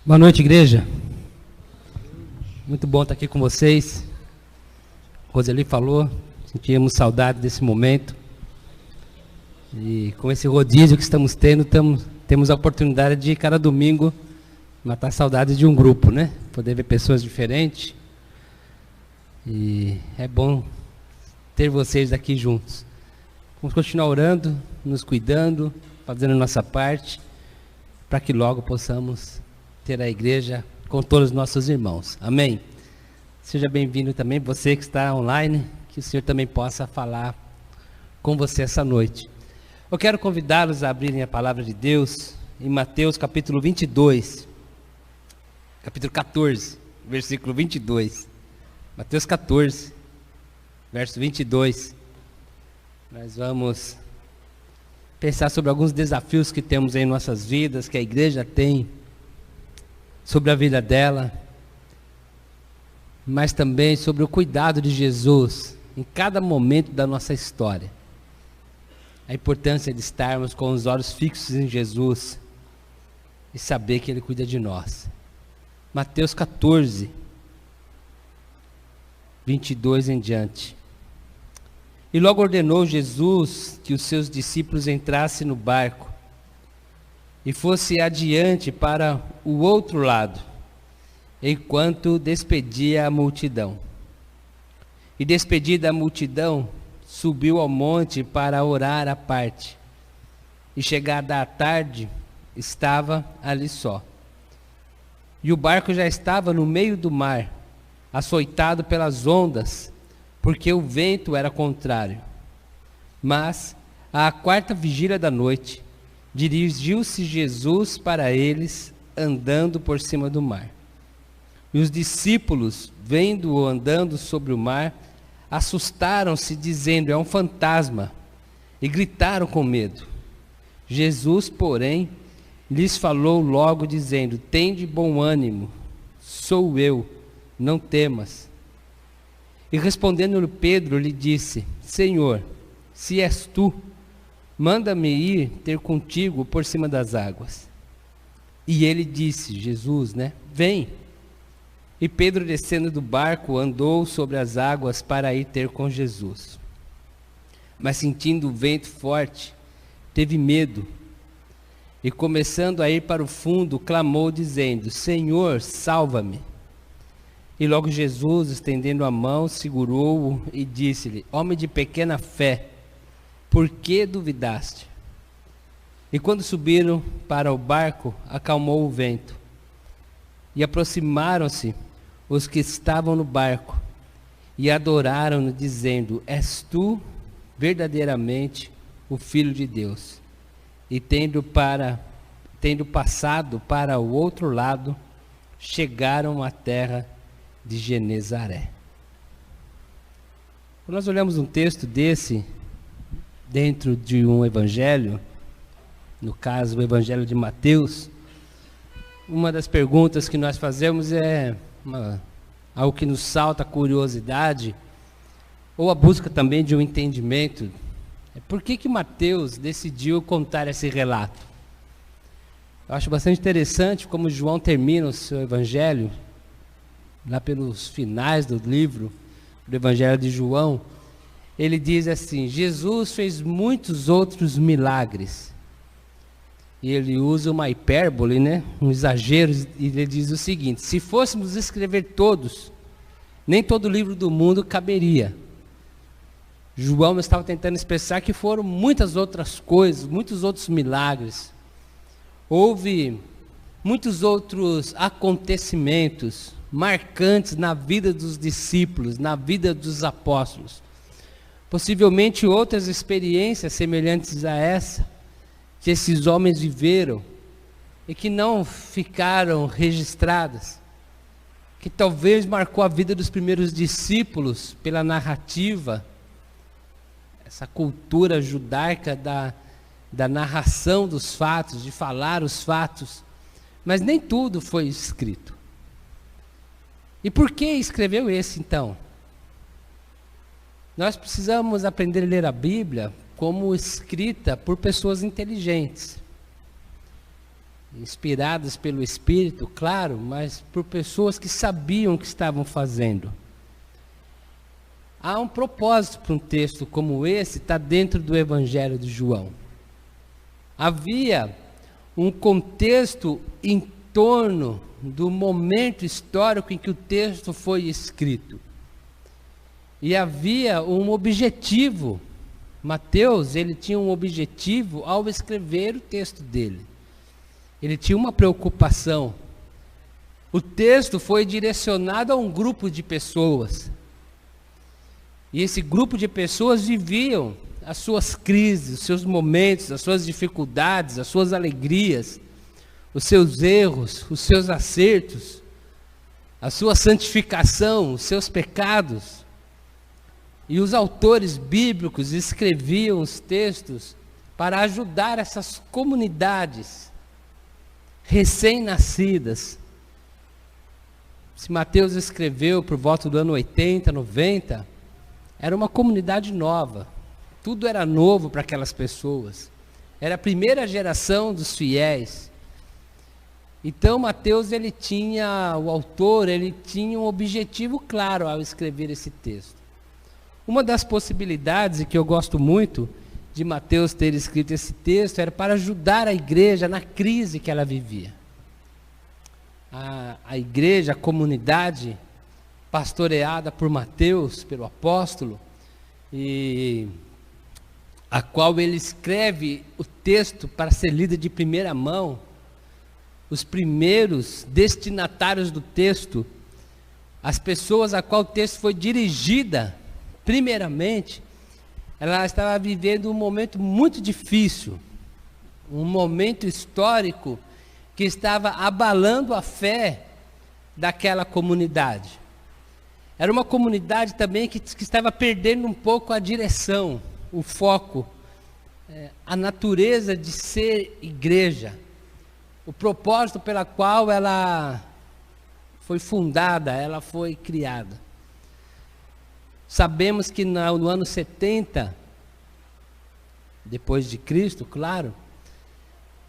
Boa noite, igreja. Muito bom estar aqui com vocês. Roseli falou, sentíamos saudade desse momento. E com esse rodízio que estamos tendo, temos a oportunidade de, cada domingo, matar saudades de um grupo, né? Poder ver pessoas diferentes. E é bom ter vocês aqui juntos. Vamos continuar orando, nos cuidando, fazendo a nossa parte, para que logo possamos ter a igreja com todos os nossos irmãos. Amém? Seja bem-vindo também, você que está online, que o Senhor também possa falar com você essa noite. Eu quero convidá-los a abrirem a palavra de Deus em Mateus capítulo 22, capítulo 14, versículo 22. Mateus 14, verso 22. Nós vamos pensar sobre alguns desafios que temos em nossas vidas, que a igreja tem, sobre a vida dela, mas também sobre o cuidado de Jesus em cada momento da nossa história. A importância de estarmos com os olhos fixos em Jesus e saber que Ele cuida de nós. Mateus 14, 22 em diante. E logo ordenou Jesus que os seus discípulos entrassem no barco e fosse adiante para o outro lado, enquanto despedia a multidão. E despedida a multidão, subiu ao monte para orar à parte. E chegada a tarde, estava ali só. E o barco já estava no meio do mar, açoitado pelas ondas, porque o vento era contrário. Mas, à quarta vigília da noite, dirigiu-se Jesus para eles, andando por cima do mar. E os discípulos, vendo-o andando sobre o mar, assustaram-se, dizendo: é um fantasma, e gritaram com medo. Jesus, porém, lhes falou logo, dizendo: tende bom ânimo, sou eu, não temas. E respondendo-lhe Pedro, lhe disse: Senhor, se és tu, manda-me ir ter contigo por cima das águas. E ele disse, Jesus, vem. E Pedro, descendo do barco, andou sobre as águas para ir ter com Jesus. Mas sentindo o vento forte, teve medo. E começando a ir para o fundo, clamou, dizendo: Senhor, salva-me. E logo Jesus, estendendo a mão, segurou-o e disse-lhe: homem de pequena fé, por que duvidaste? E quando subiram para o barco, acalmou o vento. E aproximaram-se os que estavam no barco, e adoraram-no, dizendo: és tu verdadeiramente o Filho de Deus. E tendo passado para o outro lado, chegaram à terra de Genezaré. Quando nós olhamos um texto desse, dentro de um evangelho, no caso o evangelho de Mateus, uma das perguntas que nós fazemos é algo que nos salta a curiosidade, ou a busca também de um entendimento. Por que Mateus decidiu contar esse relato? Eu acho bastante interessante como João termina o seu evangelho, lá pelos finais do livro, do evangelho de João. Ele diz assim: Jesus fez muitos outros milagres. E ele usa uma hipérbole, um exagero, e ele diz o seguinte: se fôssemos escrever todos, nem todo o livro do mundo caberia. João estava tentando expressar que foram muitas outras coisas, muitos outros milagres. Houve muitos outros acontecimentos marcantes na vida dos discípulos, na vida dos apóstolos. Possivelmente outras experiências semelhantes a essa, que esses homens viveram e que não ficaram registradas, que talvez marcou a vida dos primeiros discípulos pela narrativa, essa cultura judaica da narração dos fatos, de falar os fatos, mas nem tudo foi escrito. E por que escreveu esse então? Nós precisamos aprender a ler a Bíblia como escrita por pessoas inteligentes. inspiradas pelo Espírito, claro, mas por pessoas que sabiam o que estavam fazendo. Há um propósito para um texto como esse, está dentro do Evangelho de João. Havia um contexto em torno do momento histórico em que o texto foi escrito. E havia um objetivo. Mateus, ele tinha um objetivo ao escrever o texto dele. Ele tinha uma preocupação. O texto foi direcionado a um grupo de pessoas. E esse grupo de pessoas viviam as suas crises, os seus momentos, as suas dificuldades, as suas alegrias, os seus erros, os seus acertos, a sua santificação, os seus pecados. E os autores bíblicos escreviam os textos para ajudar essas comunidades recém-nascidas. Se Mateus escreveu por volta do ano 80, 90, era uma comunidade nova. Tudo era novo para aquelas pessoas. Era a primeira geração dos fiéis. Então Mateus, o autor, ele tinha um objetivo claro ao escrever esse texto. Uma das possibilidades, e que eu gosto muito de Mateus ter escrito esse texto, era para ajudar a igreja na crise que ela vivia. A igreja, a comunidade, pastoreada por Mateus, pelo apóstolo, e a qual ele escreve o texto para ser lido de primeira mão. Os primeiros destinatários do texto, as pessoas a qual o texto foi dirigida, primeiramente, ela estava vivendo um momento muito difícil, um momento histórico que estava abalando a fé daquela comunidade. Era uma comunidade também que estava perdendo um pouco a direção, o foco, a natureza de ser igreja, o propósito pela qual ela foi fundada, ela foi criada. Sabemos que no ano 70, depois de Cristo, claro,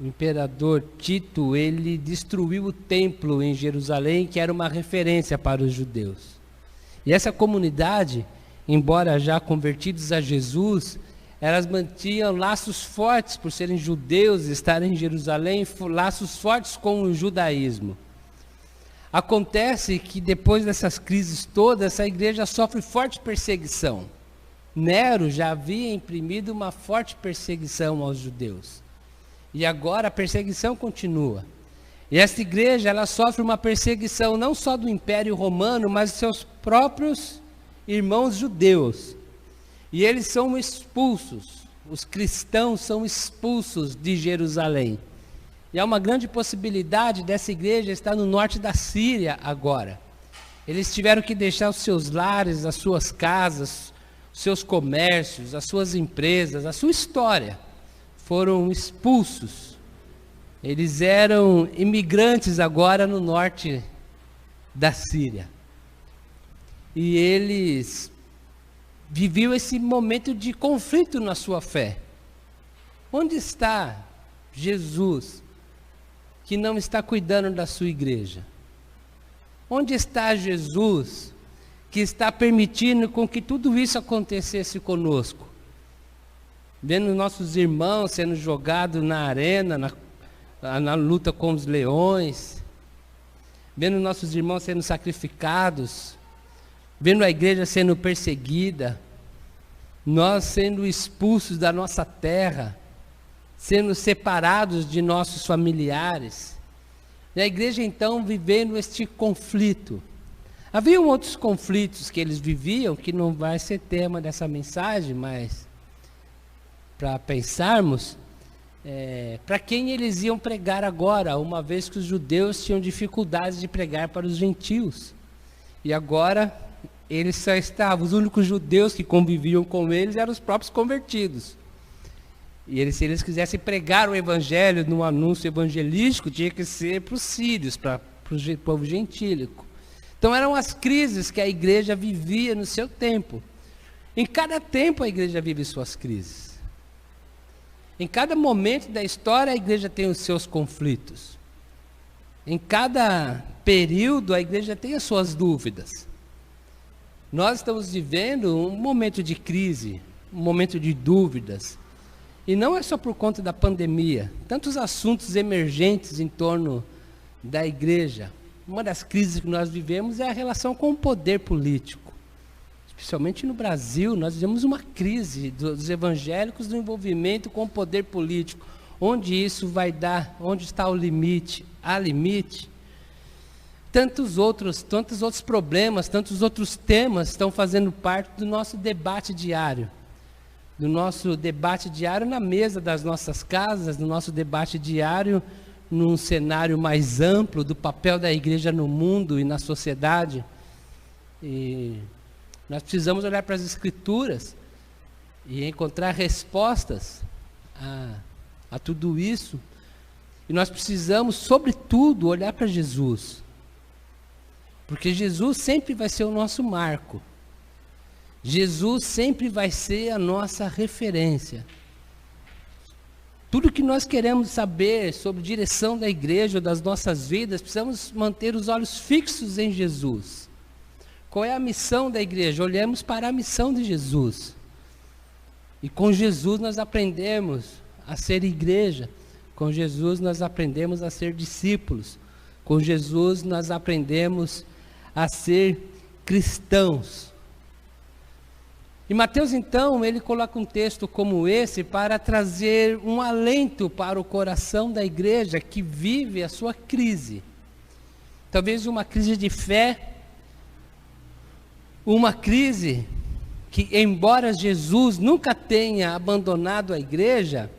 o imperador Tito, ele destruiu o templo em Jerusalém, que era uma referência para os judeus. E essa comunidade, embora já convertidos a Jesus, elas mantinham laços fortes por serem judeus, estarem em Jerusalém, laços fortes com o judaísmo. Acontece que depois dessas crises todas, essa igreja sofre forte perseguição. Nero já havia imprimido uma forte perseguição aos judeus. E agora a perseguição continua. E essa igreja, ela sofre uma perseguição não só do Império Romano, mas dos seus próprios irmãos judeus. E eles são expulsos, os cristãos são expulsos de Jerusalém. E há uma grande possibilidade dessa igreja estar no norte da Síria agora. Eles tiveram que deixar os seus lares, as suas casas, os seus comércios, as suas empresas, a sua história. Foram expulsos. Eles eram imigrantes agora no norte da Síria. E eles viviam esse momento de conflito na sua fé. Onde está Jesus, que não está cuidando da sua igreja? Onde está Jesus, que está permitindo com que tudo isso acontecesse conosco? Vendo nossos irmãos sendo jogados na arena, na luta com os leões, vendo nossos irmãos sendo sacrificados, vendo a igreja sendo perseguida, nós sendo expulsos da nossa terra, sendo separados de nossos familiares, e a igreja então vivendo este conflito. Havia outros conflitos que eles viviam, que não vai ser tema dessa mensagem, mas para pensarmos, para quem eles iam pregar agora, uma vez que os judeus tinham dificuldades de pregar para os gentios. E agora, eles só estavam, os únicos judeus que conviviam com eles eram os próprios convertidos. E se eles quisessem pregar o evangelho num anúncio evangelístico, tinha que ser para os sírios, para o povo gentílico. Então eram as crises que a igreja vivia no seu tempo. Em cada tempo a igreja vive suas crises. Em cada momento da história, a igreja tem os seus conflitos. Em cada período, a igreja tem as suas dúvidas. Nós estamos vivendo um momento de crise, um momento de dúvidas. E não é só por conta da pandemia. Tantos assuntos emergentes em torno da igreja. Uma das crises que nós vivemos é a relação com o poder político. Especialmente no Brasil, nós vivemos uma crise dos evangélicos do envolvimento com o poder político. Onde isso vai dar? Onde está o limite? Há limite? Tantos outros problemas, tantos outros temas estão fazendo parte do nosso debate diário. Do nosso debate diário na mesa das nossas casas, do nosso debate diário num cenário mais amplo do papel da igreja no mundo e na sociedade. E nós precisamos olhar para as Escrituras e encontrar respostas a tudo isso. E nós precisamos, sobretudo, olhar para Jesus. Porque Jesus sempre vai ser o nosso marco. Jesus sempre vai ser a nossa referência. Tudo que nós queremos saber sobre direção da igreja ou das nossas vidas, precisamos manter os olhos fixos em Jesus. Qual é a missão da igreja? Olhemos para a missão de Jesus. E com Jesus nós aprendemos a ser igreja. Com Jesus nós aprendemos a ser discípulos. Com Jesus nós aprendemos a ser cristãos. E Mateus, então, ele coloca um texto como esse para trazer um alento para o coração da igreja que vive a sua crise. Talvez uma crise de fé, uma crise que, embora Jesus nunca tenha abandonado a igreja,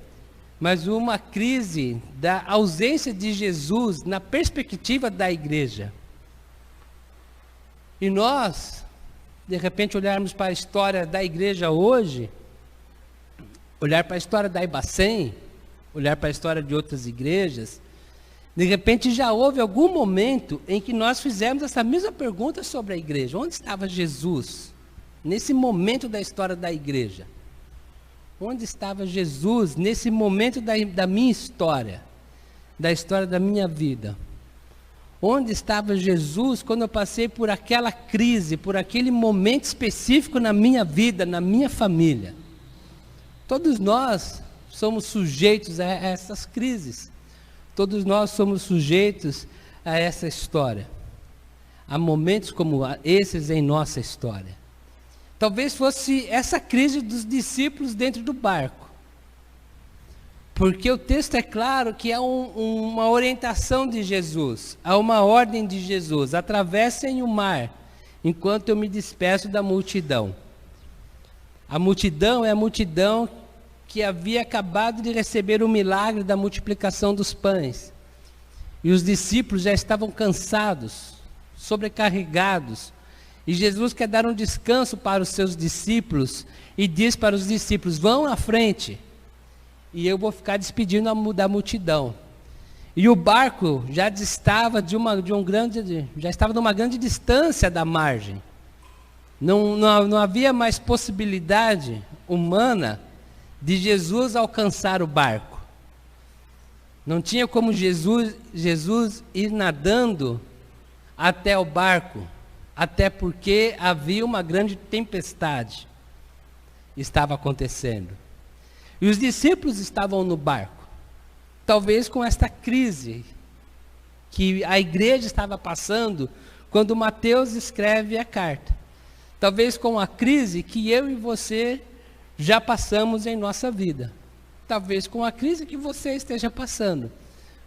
mas uma crise da ausência de Jesus na perspectiva da igreja. E nós, de repente, olharmos para a história da igreja hoje, olhar para a história da Ibacem, olhar para a história de outras igrejas, de repente já houve algum momento em que nós fizemos essa mesma pergunta sobre a igreja. Onde estava Jesus nesse momento da história da igreja? Onde estava Jesus nesse momento da minha história, da história da minha vida? Onde estava Jesus quando eu passei por aquela crise, por aquele momento específico na minha vida, na minha família? Todos nós somos sujeitos a essas crises. Todos nós somos sujeitos a essa história. Há momentos como esses em nossa história. Talvez fosse essa crise dos discípulos dentro do barco. Porque o texto é claro que há uma orientação de Jesus, há uma ordem de Jesus: atravessem o mar, enquanto eu me despeço da multidão. A multidão é a multidão que havia acabado de receber o milagre da multiplicação dos pães. E os discípulos já estavam cansados, sobrecarregados. E Jesus quer dar um descanso para os seus discípulos e diz para os discípulos: vão à frente e eu vou ficar despedindo da multidão. E o barco já estava já estava numa grande distância da margem. Não havia mais possibilidade humana de Jesus alcançar o barco. Não tinha como Jesus ir nadando até o barco, até porque havia uma grande tempestade estava acontecendo. E os discípulos estavam no barco, talvez com esta crise que a igreja estava passando quando Mateus escreve a carta. Talvez com a crise que eu e você já passamos em nossa vida. Talvez com a crise que você esteja passando,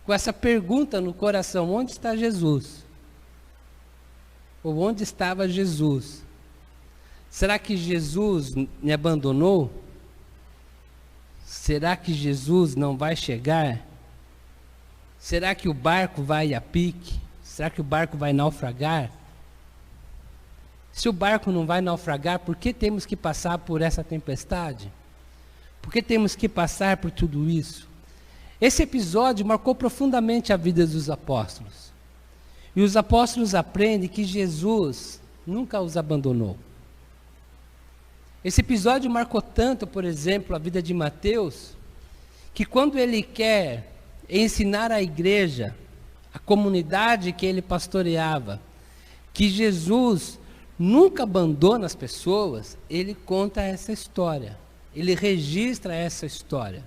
com essa pergunta no coração: onde está Jesus? Ou onde estava Jesus? Será que Jesus me abandonou? Será que Jesus não vai chegar? Será que o barco vai a pique? Será que o barco vai naufragar? Se o barco não vai naufragar, por que temos que passar por essa tempestade? Por que temos que passar por tudo isso? Esse episódio marcou profundamente a vida dos apóstolos. E os apóstolos aprendem que Jesus nunca os abandonou. Esse episódio marcou tanto, por exemplo, a vida de Mateus, que quando ele quer ensinar a igreja, a comunidade que ele pastoreava, que Jesus nunca abandona as pessoas, ele conta essa história, ele registra essa história.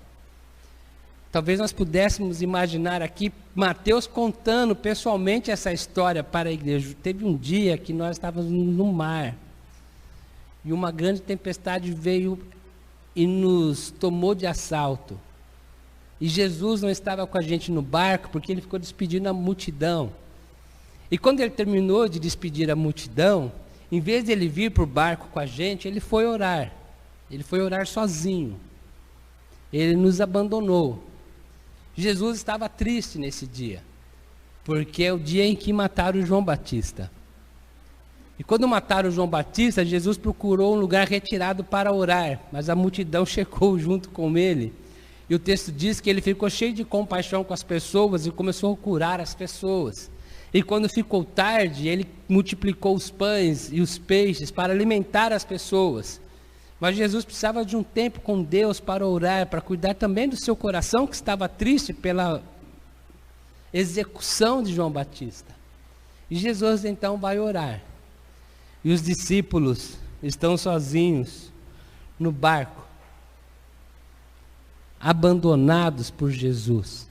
Talvez nós pudéssemos imaginar aqui Mateus contando pessoalmente essa história para a igreja. Teve um dia que nós estávamos no mar, e uma grande tempestade veio e nos tomou de assalto. E Jesus não estava com a gente no barco, porque ele ficou despedindo a multidão. E quando ele terminou de despedir a multidão, em vez de ele vir para o barco com a gente, ele foi orar. Ele foi orar sozinho. Ele nos abandonou. Jesus estava triste nesse dia, porque é o dia em que mataram João Batista. E quando mataram João Batista, Jesus procurou um lugar retirado para orar, mas a multidão chegou junto com ele. E o texto diz que ele ficou cheio de compaixão com as pessoas e começou a curar as pessoas. E quando ficou tarde, ele multiplicou os pães e os peixes para alimentar as pessoas. Mas Jesus precisava de um tempo com Deus para orar, para cuidar também do seu coração, que estava triste pela execução de João Batista. E Jesus então vai orar. E os discípulos estão sozinhos no barco, abandonados por Jesus,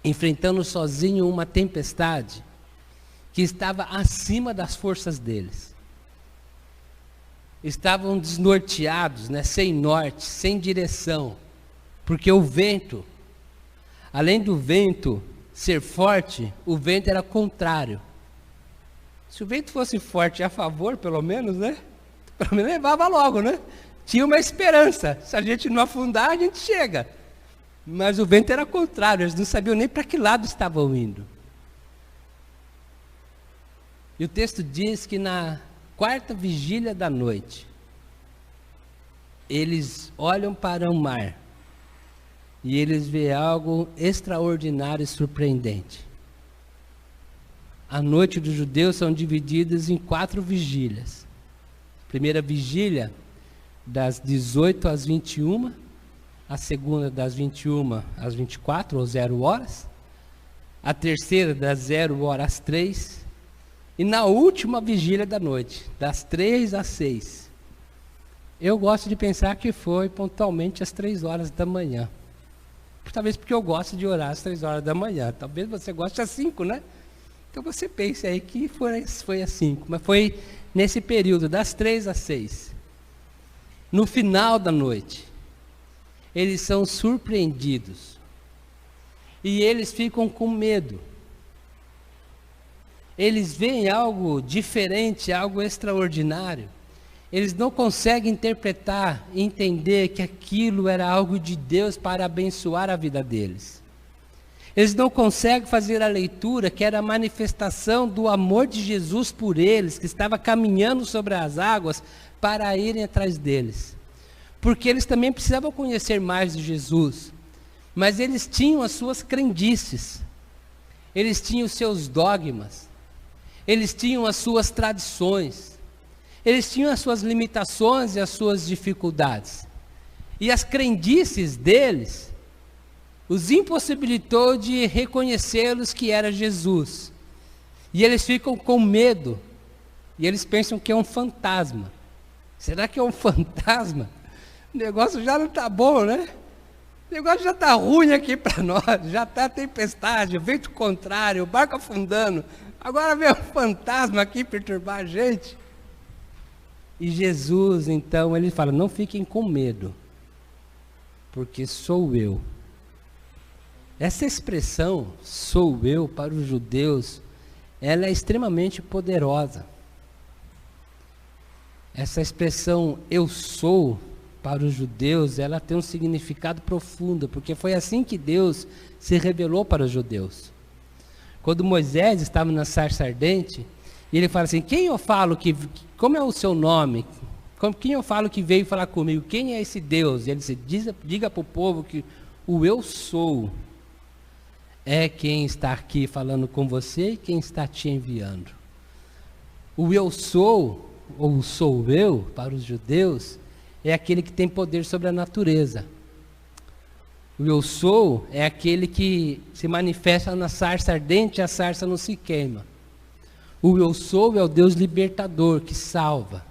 enfrentando sozinho uma tempestade que estava acima das forças deles. Estavam desnorteados, sem norte, sem direção, porque o vento, além do vento ser forte, o vento era contrário. Se o vento fosse forte a favor, pelo menos, pelo menos levava logo, Tinha uma esperança. Se a gente não afundar, a gente chega. Mas o vento era contrário, eles não sabiam nem para que lado estavam indo. E o texto diz que na quarta vigília da noite, eles olham para o mar e eles veem algo extraordinário e surpreendente. A noite dos judeus são divididas em 4 vigílias. Primeira vigília, das 18 às 21, a segunda das 21 às 24, ou 0 horas, a terceira das 0 horas às 3, e na última vigília da noite, das 3 às 6. Eu gosto de pensar que foi pontualmente às 3 horas da manhã. Talvez porque eu gosto de orar às 3 horas da manhã. Talvez você goste às 5, Então você pense aí que foi às 5, mas foi nesse período, das 3 às 6. No final da noite, eles são surpreendidos. E eles ficam com medo. Eles veem algo diferente, algo extraordinário. Eles não conseguem interpretar e entender que aquilo era algo de Deus para abençoar a vida deles. Eles não conseguem fazer a leitura que era a manifestação do amor de Jesus por eles, que estava caminhando sobre as águas para irem atrás deles. Porque eles também precisavam conhecer mais de Jesus, mas eles tinham as suas crendices, eles tinham os seus dogmas, eles tinham as suas tradições, eles tinham as suas limitações e as suas dificuldades. E as crendices deles os impossibilitou de reconhecê-los que era Jesus. E eles ficam com medo. E eles pensam que é um fantasma. Será que é um fantasma? O negócio já não está bom, O negócio já está ruim aqui para nós. Já está tempestade, vento contrário, o barco afundando. Agora vem um fantasma aqui perturbar a gente. E Jesus, então, ele fala, não fiquem com medo, porque sou eu. Essa expressão, sou eu, para os judeus, ela é extremamente poderosa. Essa expressão, eu sou, para os judeus, ela tem um significado profundo, porque foi assim que Deus se revelou para os judeus. Quando Moisés estava na sarça ardente, ele fala assim, como é o seu nome? Quem eu falo que veio falar comigo? Quem é esse Deus? E ele disse, diga para o povo que o eu sou é quem está aqui falando com você e quem está te enviando. O eu sou, ou sou eu, para os judeus, é aquele que tem poder sobre a natureza. O eu sou é aquele que se manifesta na sarça ardente e a sarça não se queima. O eu sou é o Deus libertador que salva.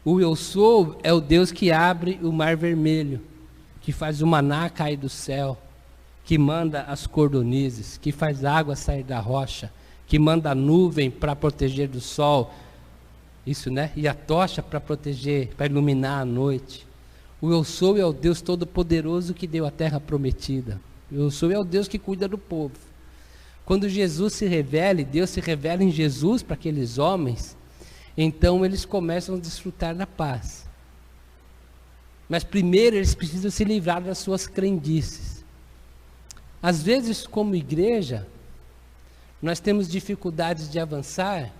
O eu sou é o Deus que abre o mar vermelho, que faz o maná cair do céu, que manda as cordonizes, que faz a água sair da rocha, que manda a nuvem para proteger do sol, isso, né? E a tocha para proteger, para iluminar a noite. O eu sou é o Deus todo-poderoso que deu a terra prometida. O eu sou é o Deus que cuida do povo. Quando Jesus se revela, Deus se revela em Jesus para aqueles homens, então eles começam a desfrutar da paz. Mas primeiro eles precisam se livrar das suas crendices. Às vezes, como igreja, nós temos dificuldades de avançar,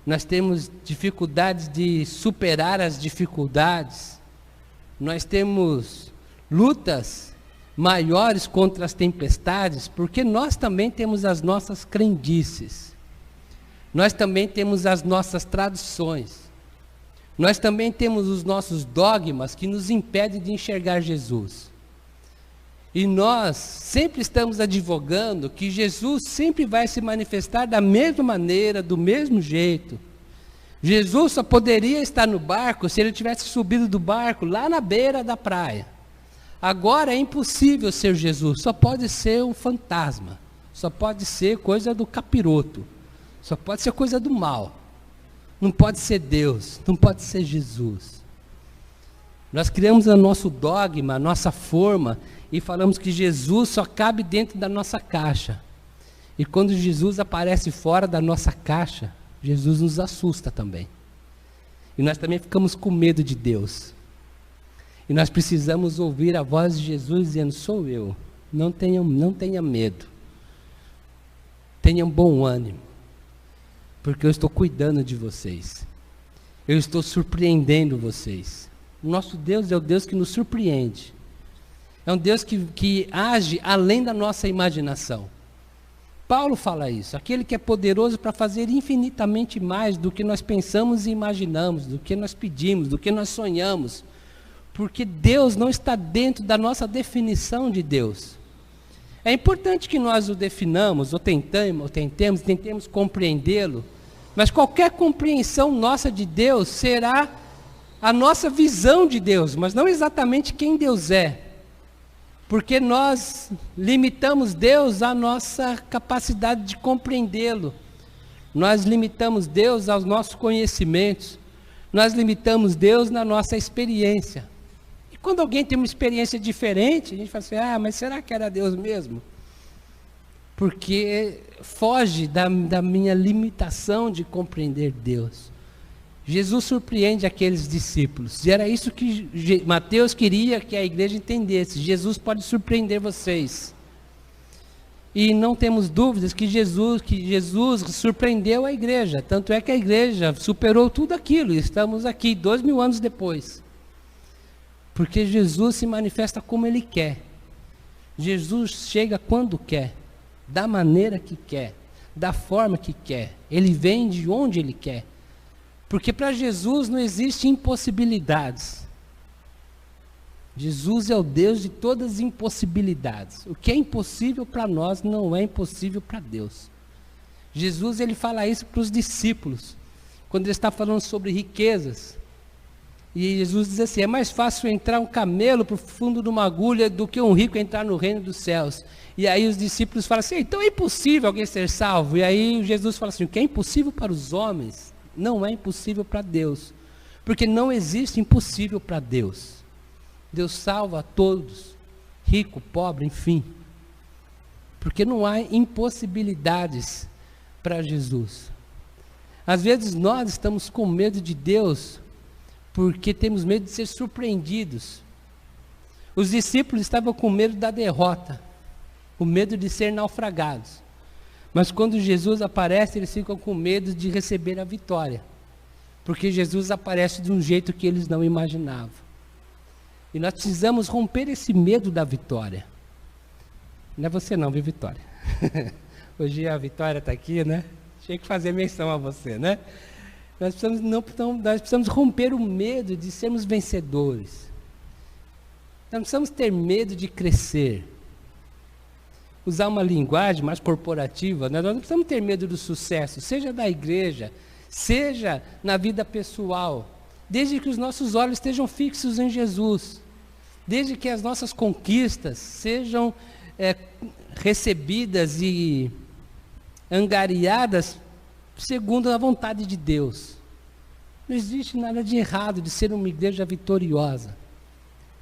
nós temos dificuldades de superar as dificuldades, nós temos lutas maiores contra as tempestades, porque nós também temos as nossas crendices, nós também temos as nossas tradições, nós também temos os nossos dogmas que nos impedem de enxergar Jesus. E nós sempre estamos advogando que Jesus sempre vai se manifestar da mesma maneira, do mesmo jeito. Jesus só poderia estar no barco se ele tivesse subido do barco lá na beira da praia. Agora é impossível ser Jesus, só pode ser um fantasma, só pode ser coisa do capiroto, só pode ser coisa do mal. Não pode ser Deus, não pode ser Jesus. Nós criamos o nosso dogma, a nossa forma, e falamos que Jesus só cabe dentro da nossa caixa. E quando Jesus aparece fora da nossa caixa, Jesus nos assusta também. E nós também ficamos com medo de Deus. E nós precisamos ouvir a voz de Jesus dizendo: sou eu, não tenha medo. Tenham bom ânimo, porque eu estou cuidando de vocês. Eu estou surpreendendo vocês. O nosso Deus é o Deus que nos surpreende. É um Deus que age além da nossa imaginação. Paulo fala isso, aquele que é poderoso para fazer infinitamente mais do que nós pensamos e imaginamos, do que nós pedimos, do que nós sonhamos, porque Deus não está dentro da nossa definição de Deus. É importante que nós o definamos, ou tentemos compreendê-lo, mas qualquer compreensão nossa de Deus será a nossa visão de Deus, mas não exatamente quem Deus é. Porque nós limitamos Deus à nossa capacidade de compreendê-lo. Nós limitamos Deus aos nossos conhecimentos. Nós limitamos Deus na nossa experiência. E quando alguém tem uma experiência diferente, a gente fala assim: mas será que era Deus mesmo? Porque foge da minha limitação de compreender Deus. Jesus surpreende aqueles discípulos, e era isso que Mateus queria que a igreja entendesse. Jesus pode surpreender vocês. E não temos dúvidas que Jesus surpreendeu a igreja, tanto é que a igreja superou tudo aquilo, e estamos aqui 2000 anos depois. Porque Jesus se manifesta como Ele quer. Jesus chega quando quer, da maneira que quer, da forma que quer. Ele vem de onde Ele quer. Porque para Jesus não existe impossibilidades. Jesus é o Deus de todas as impossibilidades. O que é impossível para nós não é impossível para Deus. Jesus, ele fala isso para os discípulos, quando ele está falando sobre riquezas. E Jesus diz assim: é mais fácil entrar um camelo para o fundo de uma agulha do que um rico entrar no reino dos céus. E aí os discípulos falam assim: então é impossível alguém ser salvo. E aí Jesus fala assim: o que é impossível para os homens não é impossível para Deus, porque não existe impossível para Deus. Deus salva a todos, rico, pobre, enfim, porque não há impossibilidades para Jesus. Às vezes nós estamos com medo de Deus, porque temos medo de ser surpreendidos. Os discípulos estavam com medo da derrota, com medo de ser naufragados. Mas quando Jesus aparece, eles ficam com medo de receber a vitória, porque Jesus aparece de um jeito que eles não imaginavam. E nós precisamos romper esse medo da vitória. Não é você não, viu, Vitória? Hoje a Vitória está aqui, né? Tinha que fazer menção a você, né? Nós precisamos romper o medo de sermos vencedores. Nós não precisamos ter medo de crescer. Usar uma linguagem mais corporativa, né? Nós não precisamos ter medo do sucesso, seja da igreja, seja na vida pessoal, desde que os nossos olhos estejam fixos em Jesus, desde que as nossas conquistas sejam recebidas e angariadas segundo a vontade de Deus. Não existe nada de errado de ser uma igreja vitoriosa,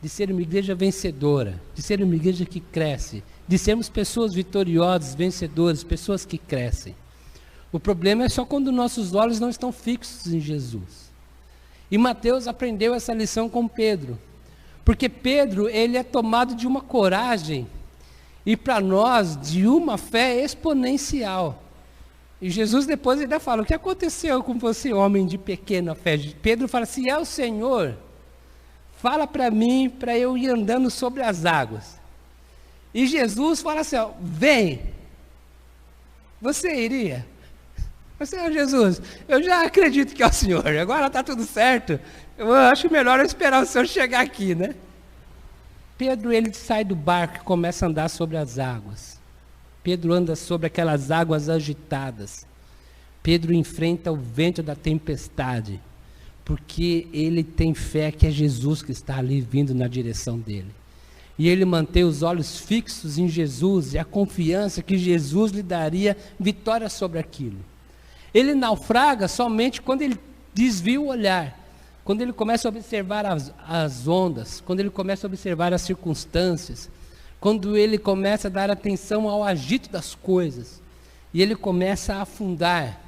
de ser uma igreja vencedora, de ser uma igreja que cresce, de sermos pessoas vitoriosas, vencedoras, pessoas que crescem. O problema é só quando nossos olhos não estão fixos em Jesus. E Mateus aprendeu essa lição com Pedro, porque Pedro, ele é tomado de uma coragem, e para nós, de uma fé exponencial. E Jesus depois ainda fala, o que aconteceu com você, homem de pequena fé? Pedro fala, se é o Senhor, fala para mim, para eu ir andando sobre as águas. E Jesus fala assim, ó, vem. Você iria? Senhor Jesus, eu já acredito que é o Senhor, agora está tudo certo. Eu acho melhor eu esperar o Senhor chegar aqui, né? Pedro, ele sai do barco e começa a andar sobre as águas. Pedro anda sobre aquelas águas agitadas. Pedro enfrenta o vento da tempestade, porque ele tem fé que é Jesus que está ali vindo na direção dele. E ele mantém os olhos fixos em Jesus e a confiança que Jesus lhe daria vitória sobre aquilo. Ele naufraga somente quando ele desvia o olhar, quando ele começa a observar as ondas, quando ele começa a observar as circunstâncias, quando ele começa a dar atenção ao agito das coisas, e ele começa a afundar.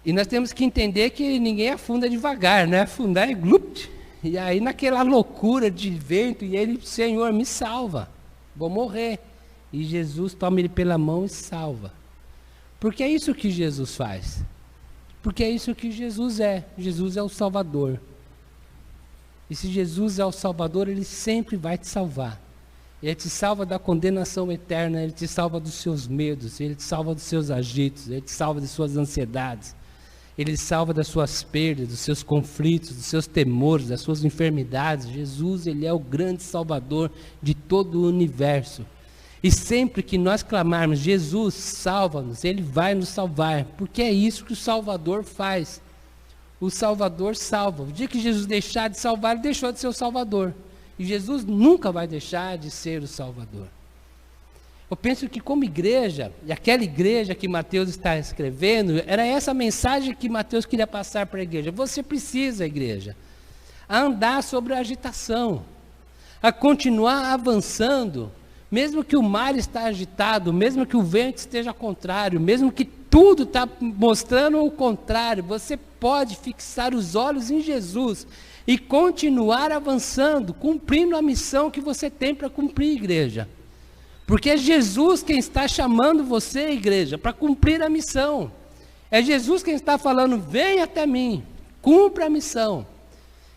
E nós temos que entender que ninguém afunda devagar, né? Afundar é glupt. E aí naquela loucura de vento, e ele, Senhor, me salva, vou morrer. E Jesus toma ele pela mão e salva. Porque é isso que Jesus faz. Porque é isso que Jesus é. Jesus é o Salvador. E se Jesus é o Salvador, Ele sempre vai te salvar. Ele te salva da condenação eterna, Ele te salva dos seus medos, Ele te salva dos seus agitos, Ele te salva das suas ansiedades, Ele te salva das suas perdas, dos seus conflitos, dos seus temores, das suas enfermidades. Jesus, Ele é o grande Salvador de todo o universo. E sempre que nós clamarmos, Jesus, salva-nos, Ele vai nos salvar, porque é isso que o Salvador faz. O Salvador salva. O dia que Jesus deixar de salvar, Ele deixou de ser o Salvador. E Jesus nunca vai deixar de ser o Salvador. Eu penso que como igreja, e aquela igreja que Mateus está escrevendo, era essa mensagem que Mateus queria passar para a igreja. Você precisa, igreja, a andar sobre a agitação, a continuar avançando, mesmo que o mar está agitado, mesmo que o vento esteja contrário, mesmo que tudo está mostrando o contrário, você pode fixar os olhos em Jesus e continuar avançando, cumprindo a missão que você tem para cumprir, igreja. Porque é Jesus quem está chamando você, igreja, para cumprir a missão. É Jesus quem está falando, vem até mim, cumpra a missão.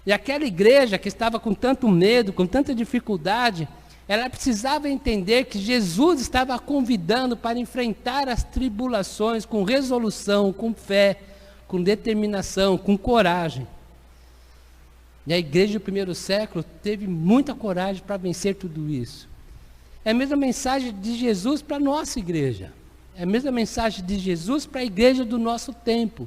E aquela igreja que estava com tanto medo, com tanta dificuldade, ela precisava entender que Jesus estava a convidando para enfrentar as tribulações com resolução, com fé, com determinação, com coragem. E a igreja do primeiro século teve muita coragem para vencer tudo isso. É a mesma mensagem de Jesus para a nossa igreja. É a mesma mensagem de Jesus para a igreja do nosso tempo.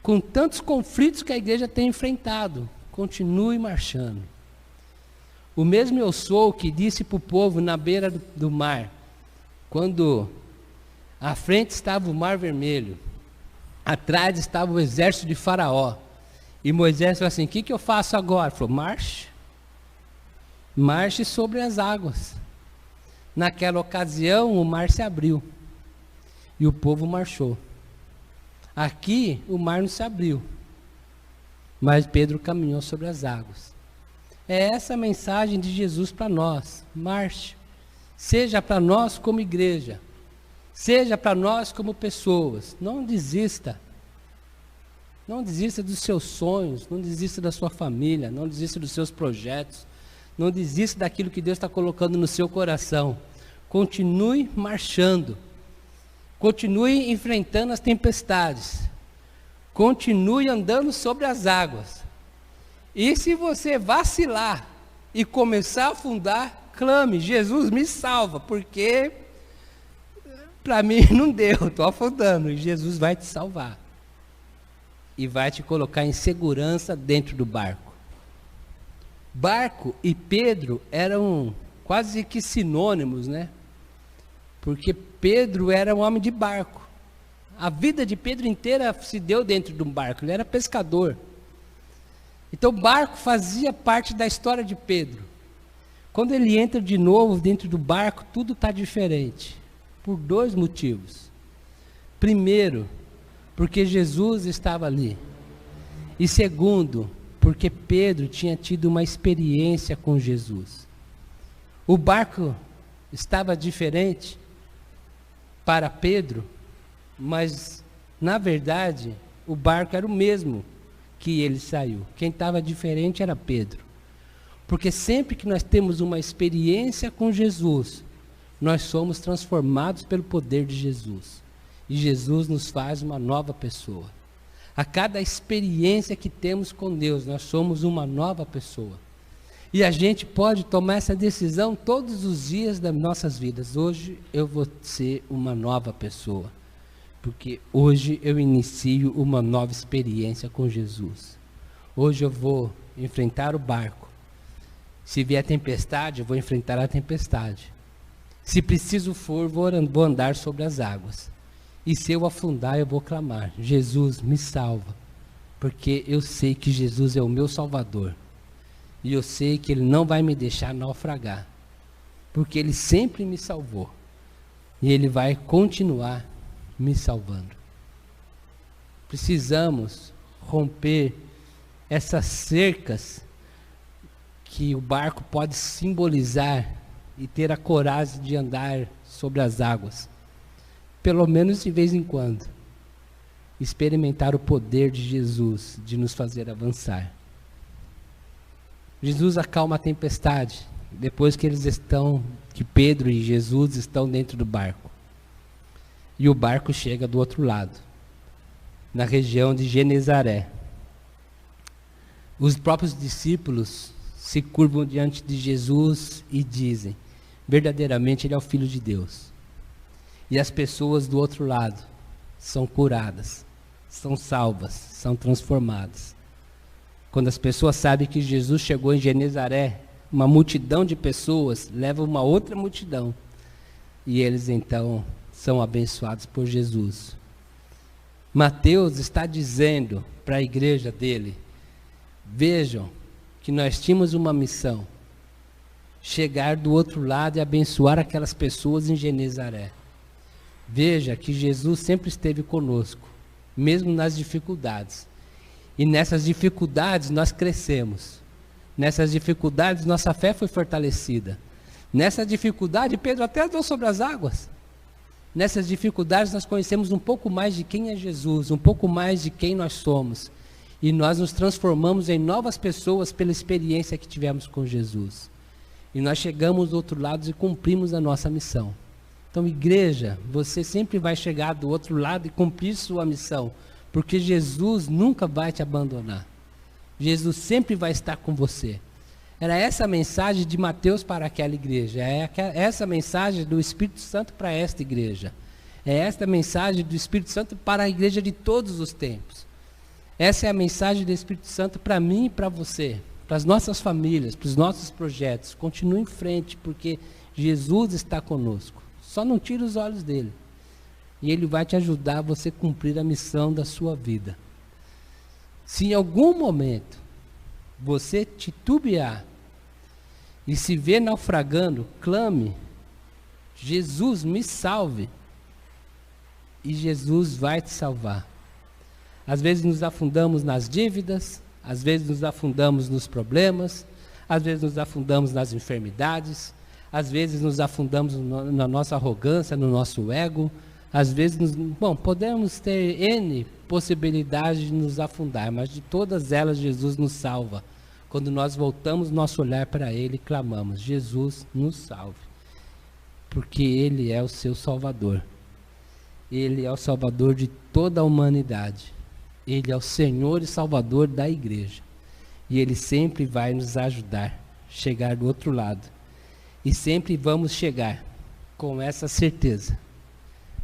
Com tantos conflitos que a igreja tem enfrentado, continue marchando. O mesmo eu sou que disse para o povo na beira do mar, quando à frente estava o mar vermelho, atrás estava o exército de Faraó, e Moisés falou assim, o que eu faço agora? Ele falou, marche, marche sobre as águas. Naquela ocasião o mar se abriu, e o povo marchou. Aqui o mar não se abriu, mas Pedro caminhou sobre as águas. É essa a mensagem de Jesus para nós, marche, seja para nós como igreja, seja para nós como pessoas, não desista dos seus sonhos, não desista da sua família, não desista dos seus projetos, não desista daquilo que Deus está colocando no seu coração, continue marchando, continue enfrentando as tempestades, continue andando sobre as águas. E se você vacilar, e começar a afundar, clame: Jesus, me salva, porque para mim não deu, estou afundando. E Jesus vai te salvar e vai te colocar em segurança dentro do barco. Barco e Pedro eram quase que sinônimos, né? Porque Pedro era um homem de barco. A vida de Pedro inteira se deu dentro de um barco. Ele era pescador. Então o barco fazia parte da história de Pedro. Quando ele entra de novo dentro do barco, tudo está diferente. Por dois motivos. Primeiro, porque Jesus estava ali. E segundo, porque Pedro tinha tido uma experiência com Jesus. O barco estava diferente para Pedro, mas na verdade o barco era o mesmo que ele saiu. Quem estava diferente era Pedro. Porque sempre que nós temos uma experiência com Jesus, nós somos transformados pelo poder de Jesus. E Jesus nos faz uma nova pessoa. A cada experiência que temos com Deus, nós somos uma nova pessoa. E a gente pode tomar essa decisão todos os dias das nossas vidas. Hoje eu vou ser uma nova pessoa. Porque hoje eu inicio uma nova experiência com Jesus. Hoje eu vou enfrentar o barco. Se vier tempestade, eu vou enfrentar a tempestade. Se preciso for, vou andar sobre as águas. E se eu afundar, eu vou clamar: Jesus, me salva. Porque eu sei que Jesus é o meu Salvador. E eu sei que Ele não vai me deixar naufragar. Porque Ele sempre me salvou. E Ele vai continuar me salvando. Precisamos romper essas cercas que o barco pode simbolizar e ter a coragem de andar sobre as águas. Pelo menos de vez em quando. Experimentar o poder de Jesus de nos fazer avançar. Jesus acalma a tempestade depois que que Pedro e Jesus estão dentro do barco. E o barco chega do outro lado, na região de Genezaré. Os próprios discípulos se curvam diante de Jesus e dizem: verdadeiramente Ele é o Filho de Deus. E as pessoas do outro lado são curadas, são salvas, são transformadas. Quando as pessoas sabem que Jesus chegou em Genezaré, uma multidão de pessoas leva uma outra multidão. E eles então são abençoados por Jesus. Mateus está dizendo para a igreja dele: vejam que nós tínhamos uma missão, chegar do outro lado e abençoar aquelas pessoas em Genezaré. Veja que Jesus sempre esteve conosco, mesmo nas dificuldades. E nessas dificuldades nós crescemos. Nessas dificuldades nossa fé foi fortalecida. Nessa dificuldade Pedro até andou sobre as águas. Nessas dificuldades nós conhecemos um pouco mais de quem é Jesus, um pouco mais de quem nós somos. E nós nos transformamos em novas pessoas pela experiência que tivemos com Jesus. E nós chegamos do outro lado e cumprimos a nossa missão. Então, igreja, você sempre vai chegar do outro lado e cumprir sua missão. Porque Jesus nunca vai te abandonar. Jesus sempre vai estar com você. Era essa a mensagem de Mateus para aquela igreja. É essa a mensagem do Espírito Santo para esta igreja. É esta a mensagem do Espírito Santo para a igreja de todos os tempos. Essa é a mensagem do Espírito Santo para mim e para você. Para as nossas famílias, para os nossos projetos. Continue em frente, porque Jesus está conosco. Só não tire os olhos dele. E Ele vai te ajudar a você cumprir a missão da sua vida. Se em algum momento você titubear e se ver naufragando, clame: Jesus, me salve. E Jesus vai te salvar. Às vezes nos afundamos nas dívidas, às vezes nos afundamos nos problemas, às vezes nos afundamos nas enfermidades, às vezes nos afundamos na nossa arrogância, no nosso ego. Às vezes, podemos ter N possibilidades de nos afundar, mas de todas elas Jesus nos salva. Quando nós voltamos nosso olhar para Ele e clamamos: Jesus, nos salve. Porque Ele é o seu Salvador. Ele é o Salvador de toda a humanidade. Ele é o Senhor e Salvador da igreja. E Ele sempre vai nos ajudar. chegar do outro lado. E sempre vamos chegar com essa certeza.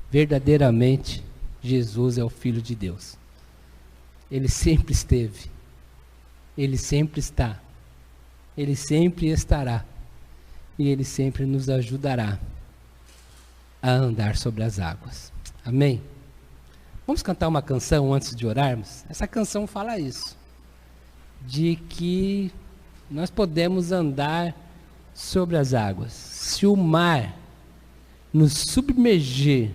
Verdadeiramente, Jesus é o Filho de Deus. Ele sempre esteve. Ele sempre está. Ele sempre estará. E Ele sempre nos ajudará a andar sobre as águas. Amém? Vamos cantar uma canção antes de orarmos? Essa canção fala isso. De que nós podemos andar sobre as águas. Se o mar nos submergir,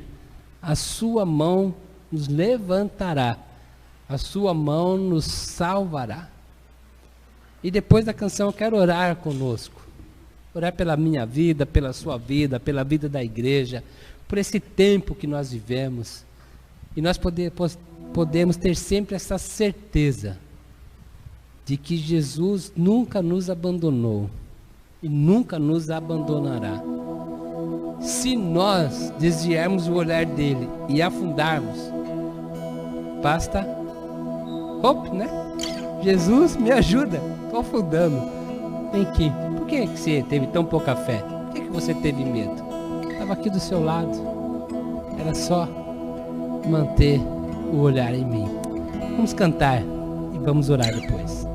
a sua mão nos levantará. A sua mão nos salvará. E depois da canção eu quero orar conosco. Orar pela minha vida, pela sua vida, pela vida da igreja, por esse tempo que nós vivemos. E nós podemos ter sempre essa certeza de que Jesus nunca nos abandonou e nunca nos abandonará. Se nós desviarmos o olhar dele e afundarmos, basta hope, né? Jesus, me ajuda, estou afundando. Vem aqui. Por que você teve tão pouca fé? Por que você teve medo? Estava aqui do seu lado. Era só manter o olhar em mim. Vamos cantar e vamos orar depois.